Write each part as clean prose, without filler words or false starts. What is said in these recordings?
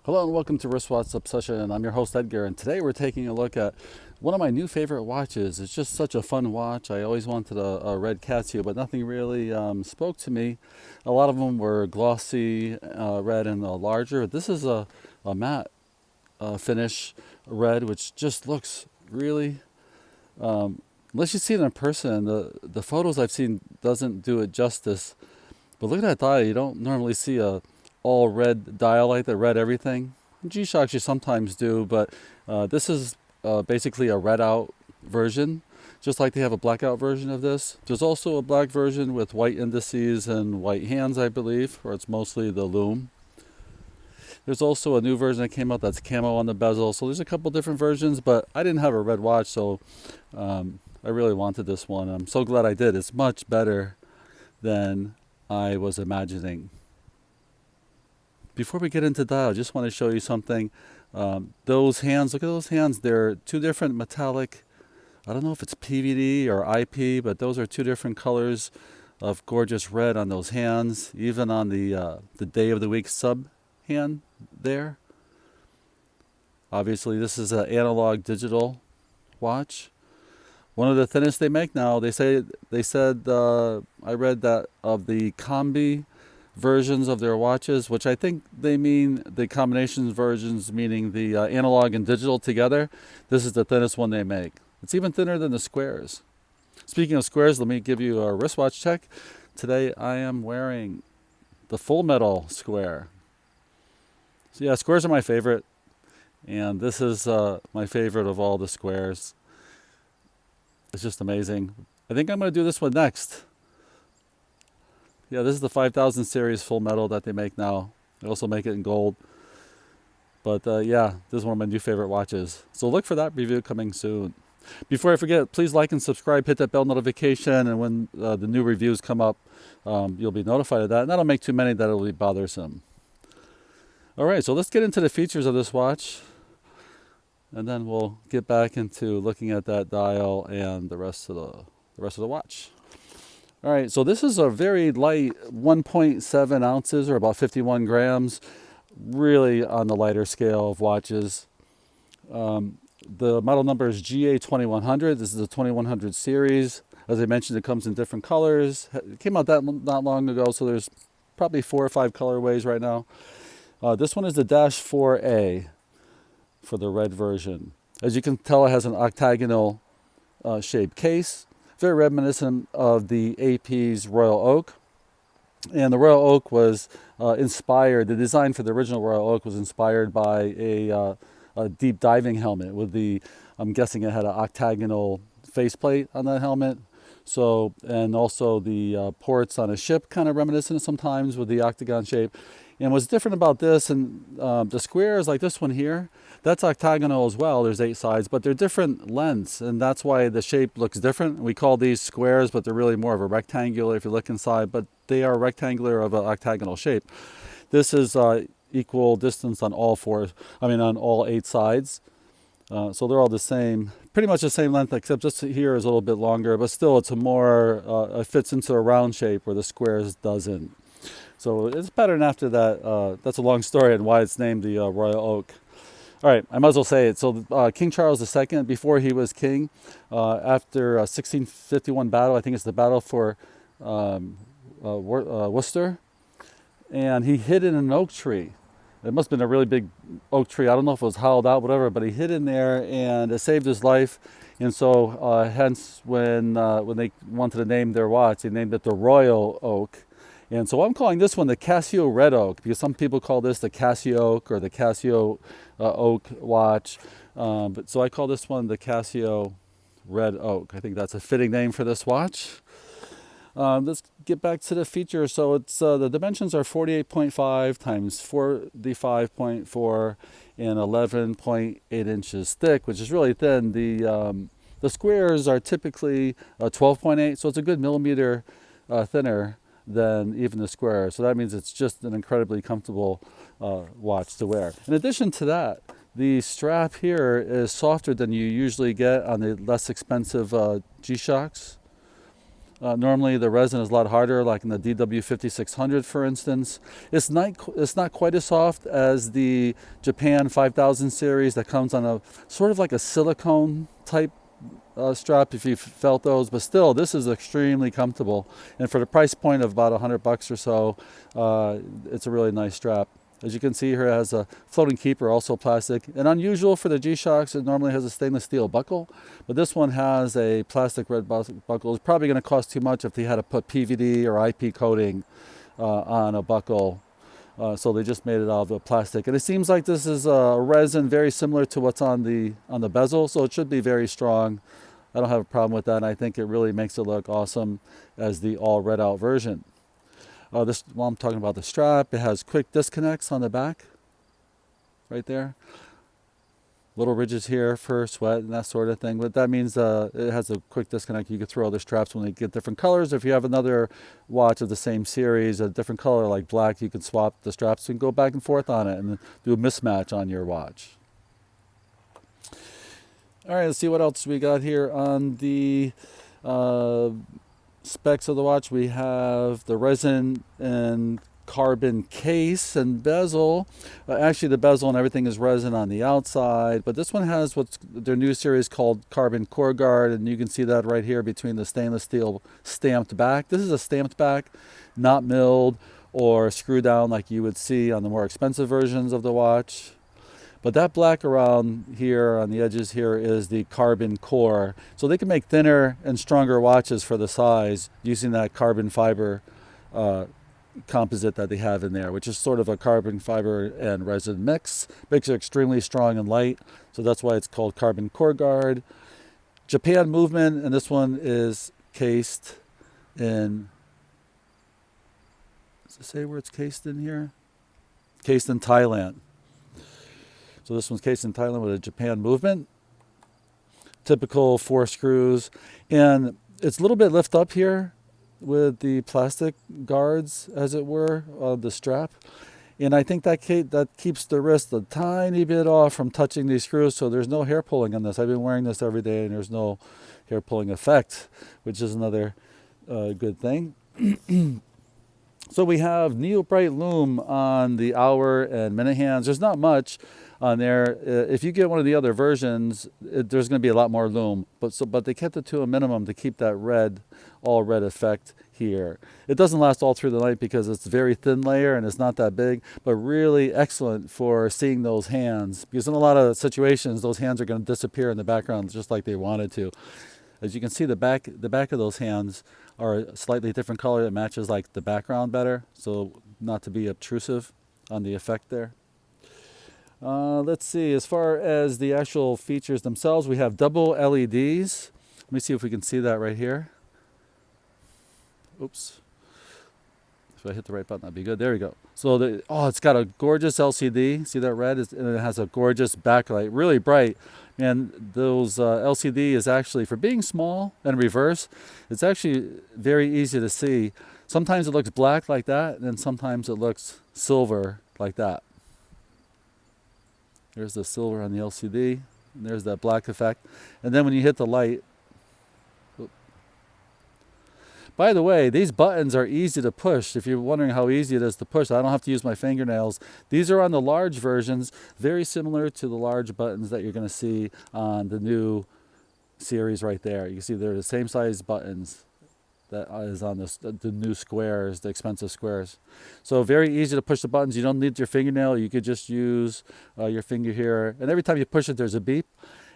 Hello and welcome to Wristwatch Obsession. I'm your host Edgar, and today we're taking a look at one of my new favorite watches. It's just such a fun watch. I always wanted a red Casio, but nothing really spoke to me. A lot of them were glossy red and larger. This is a matte finish red, which just looks really, unless you see it in person, the photos I've seen doesn't do it justice. But look at that dial. You don't normally see a all red dial like that, red everything. G-Shocks you sometimes do, but this is basically a red out version, just like they have a blackout version of this. There's also a black version with white indices and white hands, I believe, or it's mostly the lume. There's also a new version that came out that's camo on the bezel. So there's a couple different versions, but I didn't have a red watch, so I really wanted this one. I'm so glad I did. It's much better than I was imagining. Before we get into that, I just want to show you something. Those hands, look at those hands. They're two different metallic, I don't know if it's PVD or IP, but those are two different colors of gorgeous red on those hands, even on the day of the week sub hand there. Obviously, this is an analog digital watch. One of the thinnest they make now. They said I read that of the combi versions of their watches, which I think they mean the combination versions, meaning the analog and digital together. This is the thinnest one they make. It's even thinner than the squares. Speaking of squares, let me give you a wristwatch check. Today I am wearing the full metal square. So yeah, squares are my favorite, and this is my favorite of all the squares. It's just amazing. I think I'm going to do this one next. Yeah, this is the 5000 series full metal that they make now. They also make it in gold. But yeah, this is one of my new favorite watches. So look for that review coming soon. Before I forget, please like and subscribe, hit that bell notification, and when the new reviews come up, you'll be notified of that. And I don't make too many that it'll be bothersome. All right, so let's get into the features of this watch. And then we'll get back into looking at that dial and the rest of the watch. All right, so this is a very light 1.7 ounces or about 51 grams, really on the lighter scale of watches. The model number is GA-2100. This is the 2100 series. As I mentioned, it comes in different colors. It came out not long ago, so there's probably 4 or 5 colorways right now. This one is the -4A for the red version. As you can tell, it has an octagonal shaped case. Very reminiscent of the AP's Royal Oak. And the Royal Oak was inspired, the design for the original Royal Oak was inspired by a deep diving helmet with I'm guessing it had an octagonal faceplate on that helmet. So, and also the ports on a ship kind of reminiscent sometimes with the octagon shape. And what's different about this, and the squares like this one here, that's octagonal as well. There's 8 sides, but they're different lengths, and that's why the shape looks different. We call these squares, but they're really more of a rectangular if you look inside, but they are rectangular of an octagonal shape. This is equal distance on on all 8 sides. So they're all the same, pretty much the same length, except just here is a little bit longer, but still it's it fits into a round shape where the squares doesn't. So it's patterned after that. That's a long story and why it's named the Royal Oak. All right, I might as well say it. So King Charles II, before he was king, after a 1651 battle, I think it's the battle for Worcester, and he hid in an oak tree. It must have been a really big oak tree. I don't know if it was hollowed out, whatever, but he hid in there, and it saved his life. And so, hence, when they wanted to name their watch, they named it the Royal Oak. And so I'm calling this one the Casio Red Oak, because some people call this the CasiOak or the Casio Oak watch. But so I call this one the Casio Red Oak. I think that's a fitting name for this watch. Let's get back to the features. So it's the dimensions are 48.5 times 45.4 and 11.8 inches thick, which is really thin. The squares are typically 12.8, so it's a good millimeter thinner than even the square. So that means it's just an incredibly comfortable watch to wear. In addition to that, the strap here is softer than you usually get on the less expensive G-Shocks. Normally the resin is a lot harder, like in the DW5600, for instance. It's not quite as soft as the Japan 5000 series that comes on a sort of like a silicone type strap, if you've felt those, but still this is extremely comfortable, and for the price point of about $100 or so, it's a really nice strap. As you can see here, it has a floating keeper, also plastic, and unusual for the G-Shocks. It normally has a stainless steel buckle, but this one has a plastic red buckle. It's probably going to cost too much if they had to put PVD or IP coating on a buckle. So they just made it out of the plastic, and it seems like this is a resin very similar to what's on the bezel, so it should be very strong. I don't have a problem with that, and I think it really makes it look awesome as the all red out version. While I'm talking about the strap, it has quick disconnects on the back, right there. Little ridges here for sweat and that sort of thing, but that means it has a quick disconnect. You can throw other straps when they get different colors. If you have another watch of the same series, a different color like black, you can swap the straps and go back and forth on it and do a mismatch on your watch. All right, let's see what else we got here on the specs of the watch. We have the resin and carbon case and bezel. Actually, the bezel and everything is resin on the outside, but this one has what's their new series called carbon core guard, and you can see that right here between the stainless steel stamped back. This is a stamped back, not milled or screwed down like you would see on the more expensive versions of the watch. But that black around here on the edges here is the carbon core. So they can make thinner and stronger watches for the size using that carbon fiber composite that they have in there, which is sort of a carbon fiber and resin mix. Makes it extremely strong and light. So that's why it's called carbon core guard. Japan movement, and this one is cased in, does it say where it's cased in here? Cased in Thailand. So this one's cased in Thailand with a Japan movement. Typical 4 screws. And it's a little bit lift up here with the plastic guards, as it were, of the strap. And I think that keeps the wrist a tiny bit off from touching these screws, so there's no hair pulling on this. I've been wearing this every day, and there's no hair pulling effect, which is another good thing. So we have Neo-Bright Lume on the hour and minute hands. There's not much on there. If you get one of the other versions, there's going to be a lot more lume, but they kept it to a minimum to keep that red, all red effect here. It doesn't last all through the night because it's a very thin layer and it's not that big, but really excellent for seeing those hands, because in a lot of situations those hands are going to disappear in the background just like they wanted to. As you can see, the back of those hands are a slightly different color that matches like the background better, so not to be obtrusive on the effect there. Let's see, as far as the actual features themselves, we have double LEDs. Let me see if we can see that right here. Oops. If I hit the right button, that'd be good. There we go. So, it's got a gorgeous LCD. See that red? And it has a gorgeous backlight, really bright. And those LCD is actually, for being small and reverse, it's actually very easy to see. Sometimes it looks black like that, and then sometimes it looks silver like that. There's the silver on the LCD, and there's that black effect. And then when you hit the light, by the way, these buttons are easy to push. If you're wondering how easy it is to push, I don't have to use my fingernails. These are on the large versions, very similar to the large buttons that you're going to see on the new series right there. You can see they're the same size buttons that is on the new squares, the expensive squares. So very easy to push the buttons. You don't need your fingernail. You could just use your finger here. And every time you push it, there's a beep.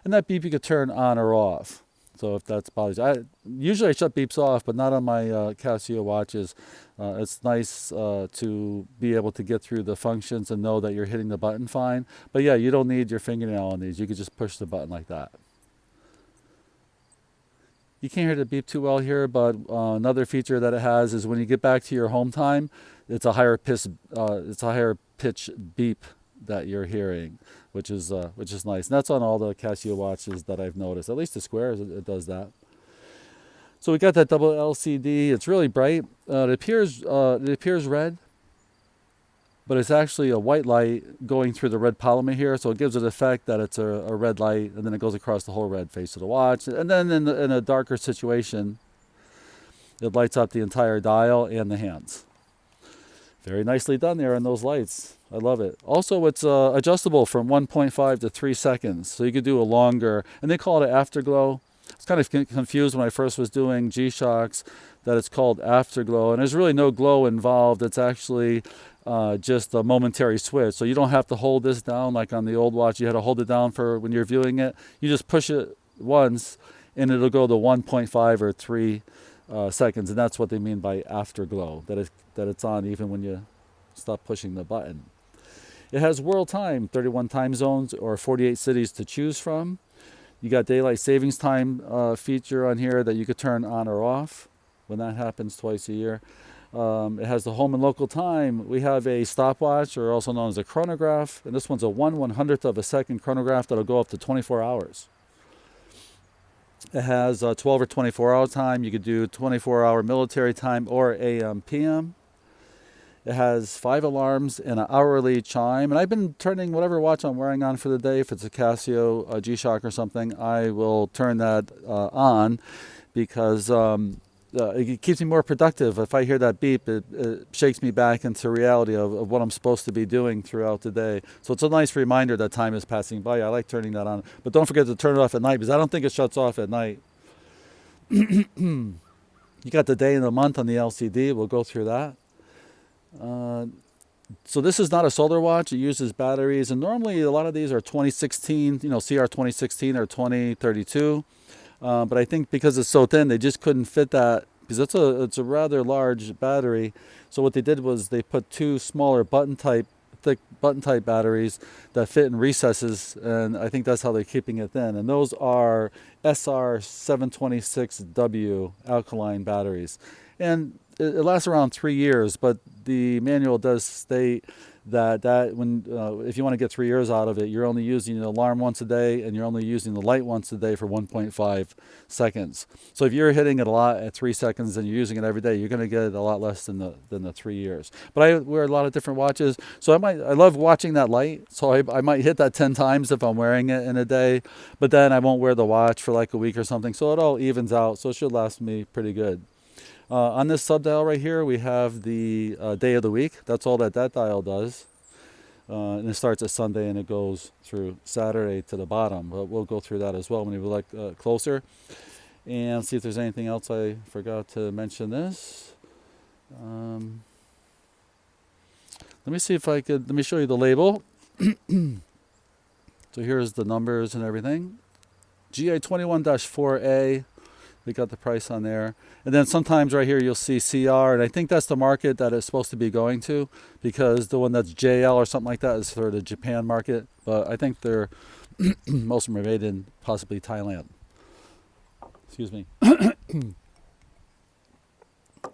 And that beep you could turn on or off. So if that's bothers you. Usually I shut beeps off, but not on my Casio watches. It's nice to be able to get through the functions and know that you're hitting the button fine. But yeah, you don't need your fingernail on these. You could just push the button like that. You can't hear the beep too well here, but another feature that it has is when you get back to your home time, it's a higher pitch beep that you're hearing, which is nice. And that's on all the Casio watches that I've noticed. At least the squares, it does that. So we got that double LCD. It's really bright. It appears red, but it's actually a white light going through the red polymer here, so it gives it the effect that it's a red light, and then it goes across the whole red face of the watch. And then in a darker situation, it lights up the entire dial and the hands. Very nicely done there on those lights. I love it. Also, it's adjustable from 1.5 to 3 seconds. So you could do a longer, and they call it Afterglow. I was kind of confused when I first was doing G-Shocks that it's called Afterglow. And there's really no glow involved. It's actually just a momentary switch. So you don't have to hold this down like on the old watch. You had to hold it down for when you're viewing it. You just push it once, and it'll go to 1.5 or 3 seconds. And that's what they mean by Afterglow, that it's on even when you stop pushing the button. It has world time, 31 time zones or 48 cities to choose from. You got daylight savings time feature on here that you could turn on or off when that happens twice a year. It has the home and local time. We have a stopwatch, or also known as a chronograph, and this one's a 1/100th of a second chronograph that'll go up to 24 hours. It has 12 or 24-hour time. You could do 24-hour military time or AM, PM. It has 5 alarms and an hourly chime. And I've been turning whatever watch I'm wearing on for the day. If it's a Casio, a G-Shock or something, I will turn that on because it keeps me more productive. If I hear that beep, it shakes me back into reality of what I'm supposed to be doing throughout the day. So it's a nice reminder that time is passing by. I like turning that on. But don't forget to turn it off at night because I don't think it shuts off at night. You got the day and the month on the LCD. We'll go through that. So this is not a solar watch. It uses batteries, and normally a lot of these are 2016, CR 2016 or 2032. But I think because it's so thin, they just couldn't fit that because it's a rather large battery. So what they did was they put 2 smaller thick button type batteries that fit in recesses, and I think that's how they're keeping it thin. And those are SR 726W alkaline batteries, and it lasts around 3 years, but the manual does state that when if you want to get 3 years out of it, you're only using the alarm once a day, and you're only using the light once a day for 1.5 seconds. So if you're hitting it a lot at 3 seconds and you're using it every day, you're going to get a lot less than the 3 years. But I wear a lot of different watches, so I love watching that light. So I might hit that 10 times if I'm wearing it in a day, but then I won't wear the watch for like a week or something. So it all evens out. So it should last me pretty good. On this sub-dial right here, we have the day of the week. That's all that dial does. And it starts at Sunday and it goes through Saturday to the bottom. But we'll go through that as well when we look closer. And see if there's anything else I forgot to mention this. Let me see if let me show you the label. So here's the numbers and everything. GA-2100-4A. They got the price on there. And then sometimes right here you'll see CR, and I think that's the market that it's supposed to be going to, because the one that's JL or something like that is for the Japan market. But I think they're most of them are made in possibly Thailand. Excuse me. All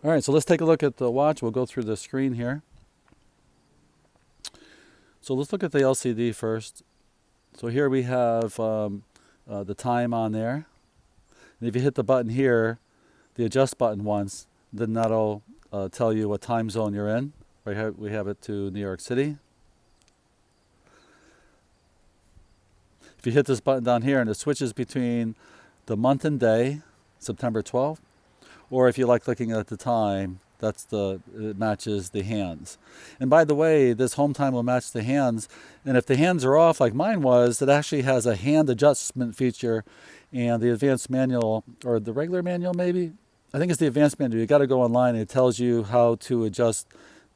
right, so let's take a look at the watch. We'll go through the screen here. So let's look at the LCD first. So here we have the time on there. And if you hit the button here, the adjust button once, then that'll tell you what time zone you're in. Right here we have it to New York City. If you hit this button down here and it switches between the month and day, September 12th, or if you like looking at the time, it matches the hands. And by the way, this home time will match the hands. And if the hands are off like mine was, it actually has a hand adjustment feature. And the advanced manual, or the regular manual maybe, I think it's the advanced manual. You got to go online and it tells you how to adjust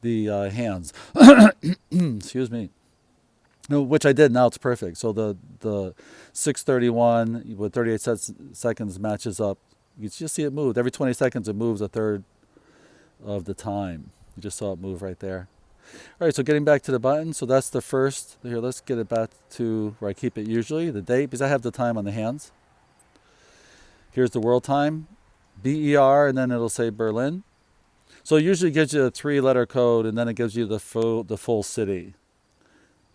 the hands. Excuse me. No, which I did. Now it's perfect. So the 631 with 38 seconds matches up. You just see it move. Every 20 seconds it moves a third of the time. You just saw it move right there. All right, so getting back to the button. So that's the first. Here, let's get it back to where I keep it usually, the date, because I have the time on the hands. Here's the world time, BER, and then it'll say Berlin. So it usually gives you a 3-letter code, and then it gives you the full city.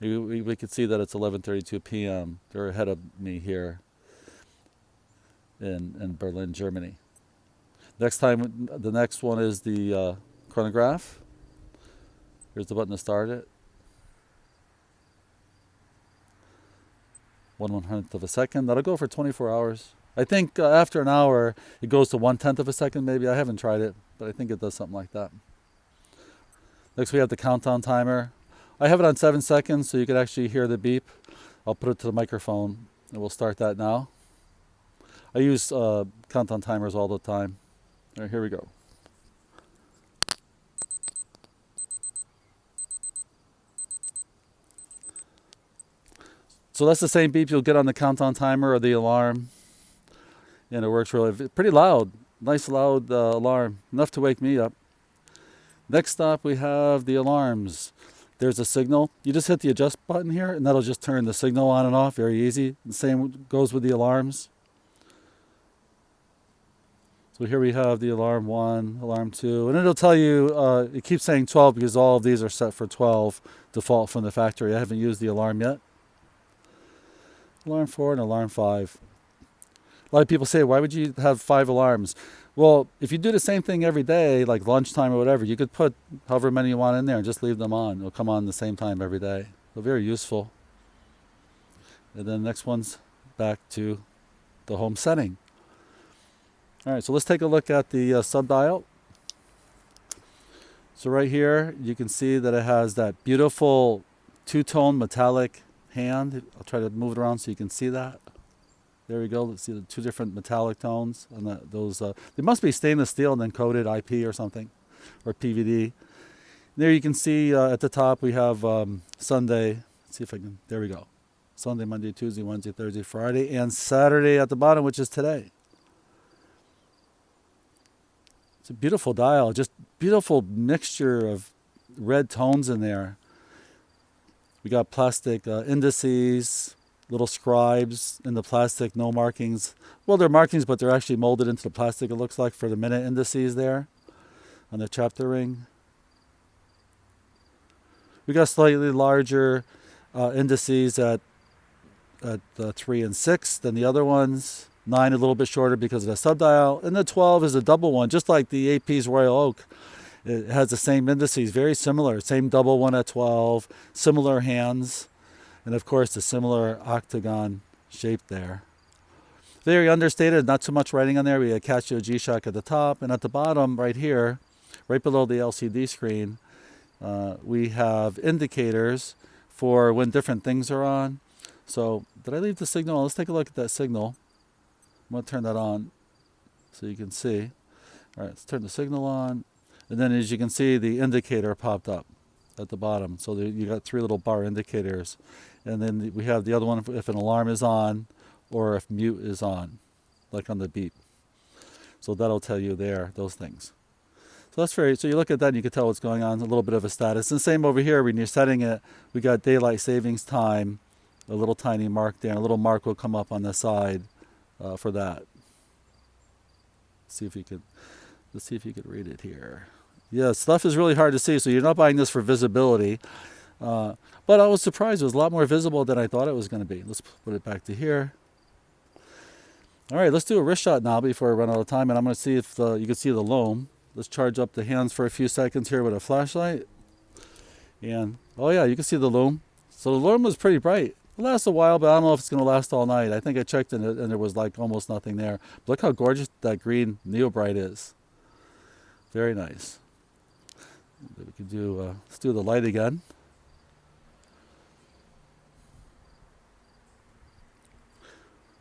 We can see that it's 11:32 p.m. They're ahead of me here in Berlin, Germany. The next one is the chronograph. Here's the button to start it. 1/100th of a second. That'll go for 24 hours. I think after an hour, it goes to 1/10 of a second maybe. I haven't tried it, but I think it does something like that. Next we have the countdown timer. I have it on 7 seconds so you can actually hear the beep. I'll put it to the microphone and we'll start that now. I use countdown timers all the time. All right, here we go. So that's the same beep you'll get on the countdown timer or the alarm. And it works really pretty loud. Nice loud alarm, enough to wake me up. Next up we have the alarms. There's a signal. You just hit the adjust button here and that'll just turn the signal on and off, very easy. The same goes with the alarms. So here we have the alarm 1, alarm 2, and it'll tell you, it keeps saying 12 because all of these are set for 12 default from the factory. I haven't used the alarm yet. Alarm 4 and alarm 5. A lot of people say, why would you have 5 alarms? Well, if you do the same thing every day, like lunchtime or whatever, you could put however many you want in there and just leave them on. It'll come on the same time every day. So very useful. And then the next one's back to the home setting. All right, so let's take a look at the subdial. So right here, you can see that it has that beautiful two-tone metallic hand. I'll try to move it around so you can see that. There we go. Let's see the 2 different metallic tones. And those, they must be stainless steel and then coated IP or something, or PVD. There you can see at the top we have Sunday. Let's see if I can, there we go. Sunday, Monday, Tuesday, Wednesday, Thursday, Friday, and Saturday at the bottom, which is today. It's a beautiful dial, just beautiful mixture of red tones in there. We got plastic indices, little scribes in the plastic, no markings. Well, they're markings, but they're actually molded into the plastic, it looks like, for the minute indices there on the chapter ring. We got slightly larger indices at 3 and 6 than the other ones. 9 a little bit shorter because of the subdial, and the 12 is a double one, just like the AP's Royal Oak. It has the same indices, very similar, same double one at 12, similar hands, and of course the similar octagon shape there. Very understated, not too much writing on there. We have Casio G-Shock at the top, and at the bottom right here, right below the LCD screen, we have indicators for when different things are on. So did I leave the signal? Let's take a look at that signal. I'm going to turn that on so you can see. All right, let's turn the signal on. And then as you can see, the indicator popped up at the bottom. So you got 3 little bar indicators. And then we have the other one if an alarm is on or if mute is on, like on the beep. So that'll tell you there, those things. So that's so you look at that and you can tell what's going on, a little bit of a status. And same over here, when you're setting it, we got daylight savings time, a little tiny mark there, and a little mark will come up on the side for that. Let's see if you could read it here. Yeah, stuff is really hard to see, so you're not buying this for visibility. But I was surprised. It was a lot more visible than I thought it was going to be. Let's put it back to here. All right, let's do a wrist shot now before I run out of time, and I'm going to see if you can see the loam. Let's charge up the hands for a few seconds here with a flashlight. And, oh yeah, you can see the loom. So the loom was pretty bright. It lasts a while, but I don't know if it's going to last all night. I think I checked in it, and there was like almost nothing there. But look how gorgeous that green Neo Bright is. Very nice. We can do, let's do the light again.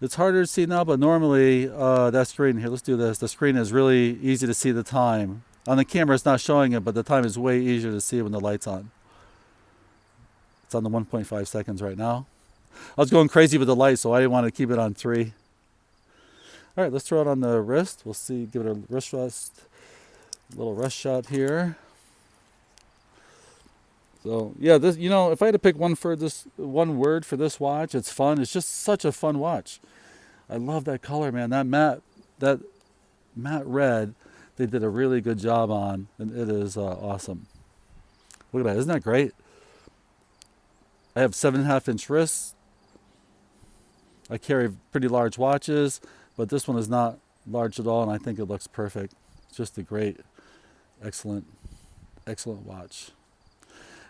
It's harder to see now, but normally that screen here, let's do this. The screen is really easy to see the time. On the camera, it's not showing it, but the time is way easier to see when the light's on. It's on the 1.5 seconds right now. I was going crazy with the light, so I didn't want to keep it on 3. All right, let's throw it on the wrist. We'll see, give it a wrist rest, a little wrist shot here. So yeah, this, you know, if I had to pick one word for this watch, it's fun. It's just such a fun watch. I love that color, man. That matte red, they did a really good job on, and it is awesome. Look at that, isn't that great? I have 7.5-inch wrists. I carry pretty large watches, but this one is not large at all, and I think it looks perfect. It's just a great, excellent watch.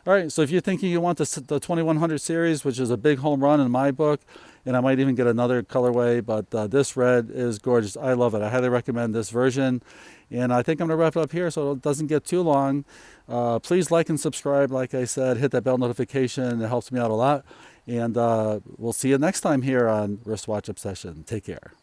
All right, so if you're thinking you want the 2100 series, which is a big home run in my book, and I might even get another colorway, but this red is gorgeous. I love it. I highly recommend this version. And I think I'm going to wrap it up here so it doesn't get too long. Please like and subscribe. Like I said, hit that bell notification. It helps me out a lot. And we'll see you next time here on Wristwatch Obsession. Take care.